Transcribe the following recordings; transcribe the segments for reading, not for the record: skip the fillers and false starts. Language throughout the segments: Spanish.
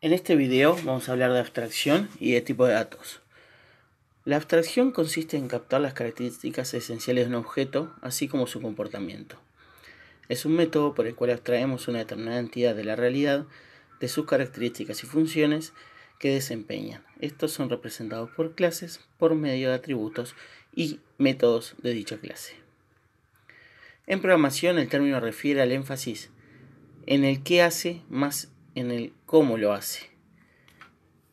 En este video vamos a hablar de abstracción y de tipo de datos. La abstracción consiste en captar las características esenciales de un objeto, así como su comportamiento. Es un método por el cual abstraemos una determinada entidad de la realidad, de sus características y funciones que desempeñan. Estos son representados por clases por medio de atributos y métodos de dicha clase. En programación el término refiere al énfasis en el qué hace más en el cómo lo hace.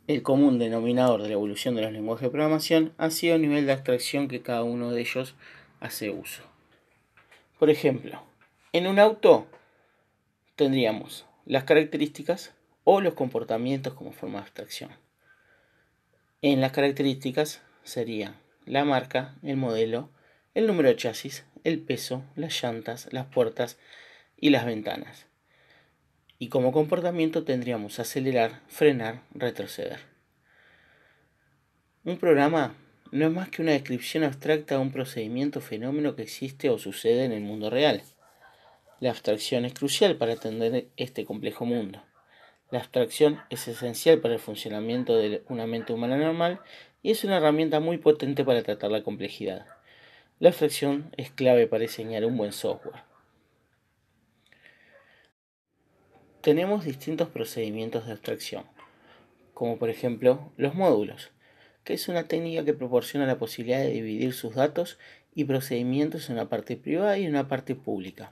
El común denominador de la evolución de los lenguajes de programación ha sido el nivel de abstracción que cada uno de ellos hace uso. Por ejemplo, en un auto tendríamos las características o los comportamientos como forma de abstracción. En las características serían la marca, el modelo, el número de chasis, el peso, las llantas, las puertas y las ventanas. Y como comportamiento tendríamos acelerar, frenar, retroceder. Un programa no es más que una descripción abstracta de un procedimiento o fenómeno que existe o sucede en el mundo real. La abstracción es crucial para entender este complejo mundo. La abstracción es esencial para el funcionamiento de una mente humana normal y es una herramienta muy potente para tratar la complejidad. La abstracción es clave para diseñar un buen software. Tenemos distintos procedimientos de abstracción, como por ejemplo los módulos, que es una técnica que proporciona la posibilidad de dividir sus datos y procedimientos en una parte privada y en una parte pública.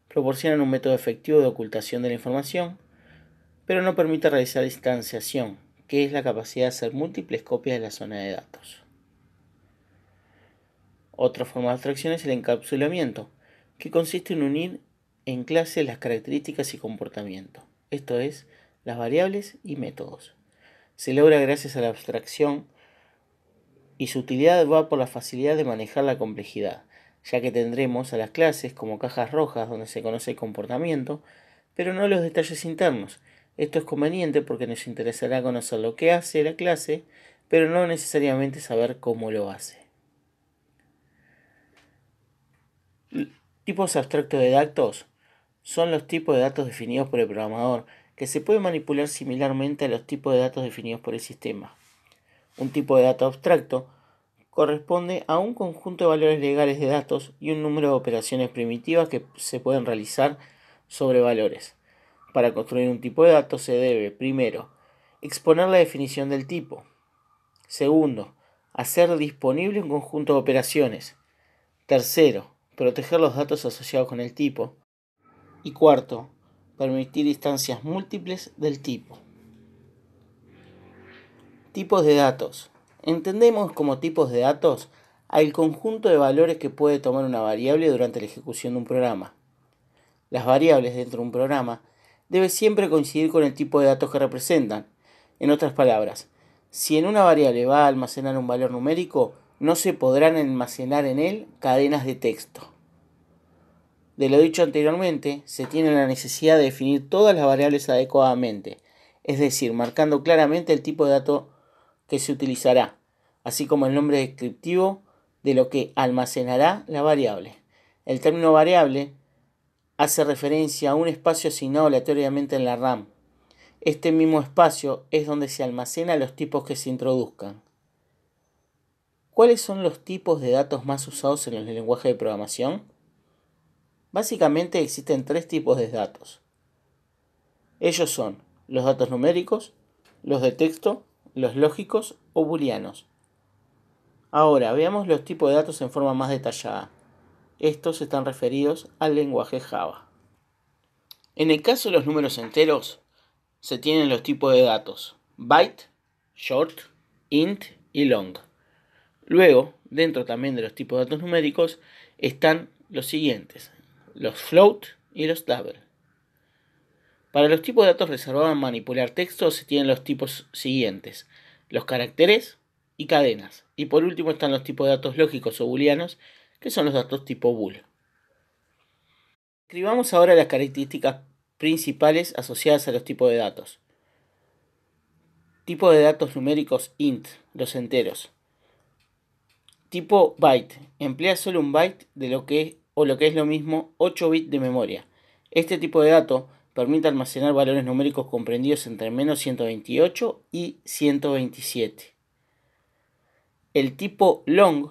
Proporcionan un método efectivo de ocultación de la información, pero no permite realizar instanciación, que es la capacidad de hacer múltiples copias de la zona de datos. Otra forma de abstracción es el encapsulamiento, que consiste en unir en clase las características y comportamiento, esto es, las variables y métodos. Se logra gracias a la abstracción y su utilidad va por la facilidad de manejar la complejidad, ya que tendremos a las clases como cajas rojas donde se conoce el comportamiento, pero no los detalles internos. Esto es conveniente porque nos interesará conocer lo que hace la clase, pero no necesariamente saber cómo lo hace. Tipos abstractos de datos son los tipos de datos definidos por el programador, que se pueden manipular similarmente a los tipos de datos definidos por el sistema. Un tipo de dato abstracto corresponde a un conjunto de valores legales de datos y un número de operaciones primitivas que se pueden realizar sobre valores. Para construir un tipo de datos se debe, primero, exponer la definición del tipo. Segundo, hacer disponible un conjunto de operaciones. Tercero, proteger los datos asociados con el tipo. Y cuarto, permitir instancias múltiples del tipo. Tipos de datos. Entendemos como tipos de datos al conjunto de valores que puede tomar una variable durante la ejecución de un programa. Las variables dentro de un programa deben siempre coincidir con el tipo de datos que representan. En otras palabras, si en una variable va a almacenar un valor numérico, no se podrán almacenar en él cadenas de texto. De lo dicho anteriormente, se tiene la necesidad de definir todas las variables adecuadamente, es decir, marcando claramente el tipo de dato que se utilizará, así como el nombre descriptivo de lo que almacenará la variable. El término variable hace referencia a un espacio asignado aleatoriamente en la RAM. Este mismo espacio es donde se almacenan los tipos que se introduzcan. ¿Cuáles son los tipos de datos más usados en el lenguaje de programación? Básicamente existen tres tipos de datos. Ellos son los datos numéricos, los de texto, los lógicos o booleanos. Ahora, veamos los tipos de datos en forma más detallada. Estos están referidos al lenguaje Java. En el caso de los números enteros, se tienen los tipos de datos byte, short, int y long. Luego, dentro también de los tipos de datos numéricos, están los siguientes, los float y los double. Para los tipos de datos reservados a manipular texto se tienen los tipos siguientes, los caracteres y cadenas. Y por último están los tipos de datos lógicos o booleanos, que son los datos tipo bool. Escribamos ahora las características principales asociadas a los tipos de datos. Tipo de datos numéricos int, los enteros. Tipo byte, emplea solo un byte de lo que es lo mismo 8 bits de memoria. Este tipo de dato permite almacenar valores numéricos comprendidos entre menos 128 y 127. El tipo long,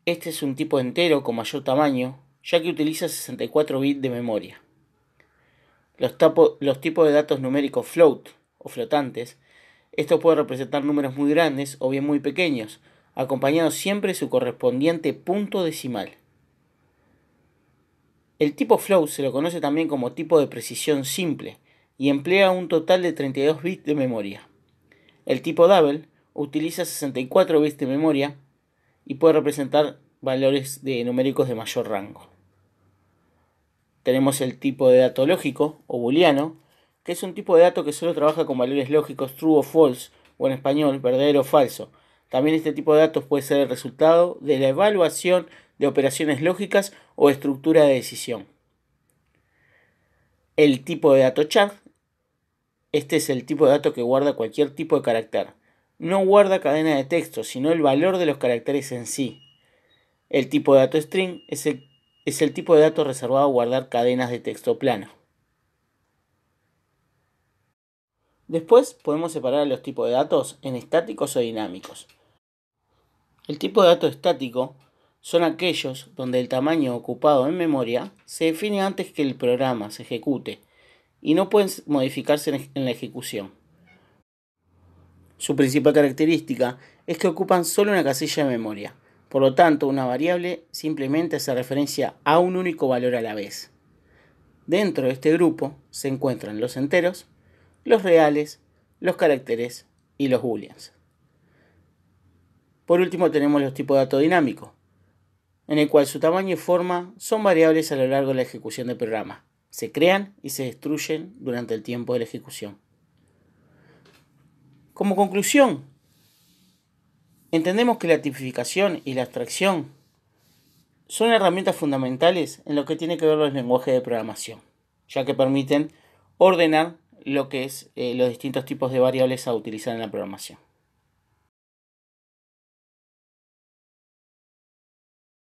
este es un tipo entero con mayor tamaño, ya que utiliza 64 bits de memoria. Los tipos de datos numéricos float o flotantes, esto puede representar números muy grandes o bien muy pequeños, acompañados siempre de su correspondiente punto decimal. El tipo float se lo conoce también como tipo de precisión simple y emplea un total de 32 bits de memoria. El tipo double utiliza 64 bits de memoria y puede representar valores numéricos de mayor rango. Tenemos el tipo de dato lógico o booleano, que es un tipo de dato que solo trabaja con valores lógicos true o false, o en español, verdadero o falso. También este tipo de datos puede ser el resultado de la evaluación de operaciones lógicas o estructura de decisión. El tipo de dato char, este es el tipo de dato que guarda cualquier tipo de carácter. No guarda cadena de texto, sino el valor de los caracteres en sí. El tipo de dato string es el tipo de dato reservado a guardar cadenas de texto plano. Después podemos separar los tipos de datos en estáticos o dinámicos. El tipo de dato estático son aquellos donde el tamaño ocupado en memoria se define antes que el programa se ejecute y no pueden modificarse en la ejecución. Su principal característica es que ocupan solo una casilla de memoria. Por lo tanto, una variable simplemente hace referencia a un único valor a la vez. Dentro de este grupo se encuentran los enteros, los reales, los caracteres y los booleans. Por último tenemos los tipos de dato dinámico, en el cual su tamaño y forma son variables a lo largo de la ejecución del programa. Se crean y se destruyen durante el tiempo de la ejecución. Como conclusión, entendemos que la tipificación y la abstracción son herramientas fundamentales en lo que tiene que ver los lenguajes de programación, ya que permiten ordenar lo que es los distintos tipos de variables a utilizar en la programación.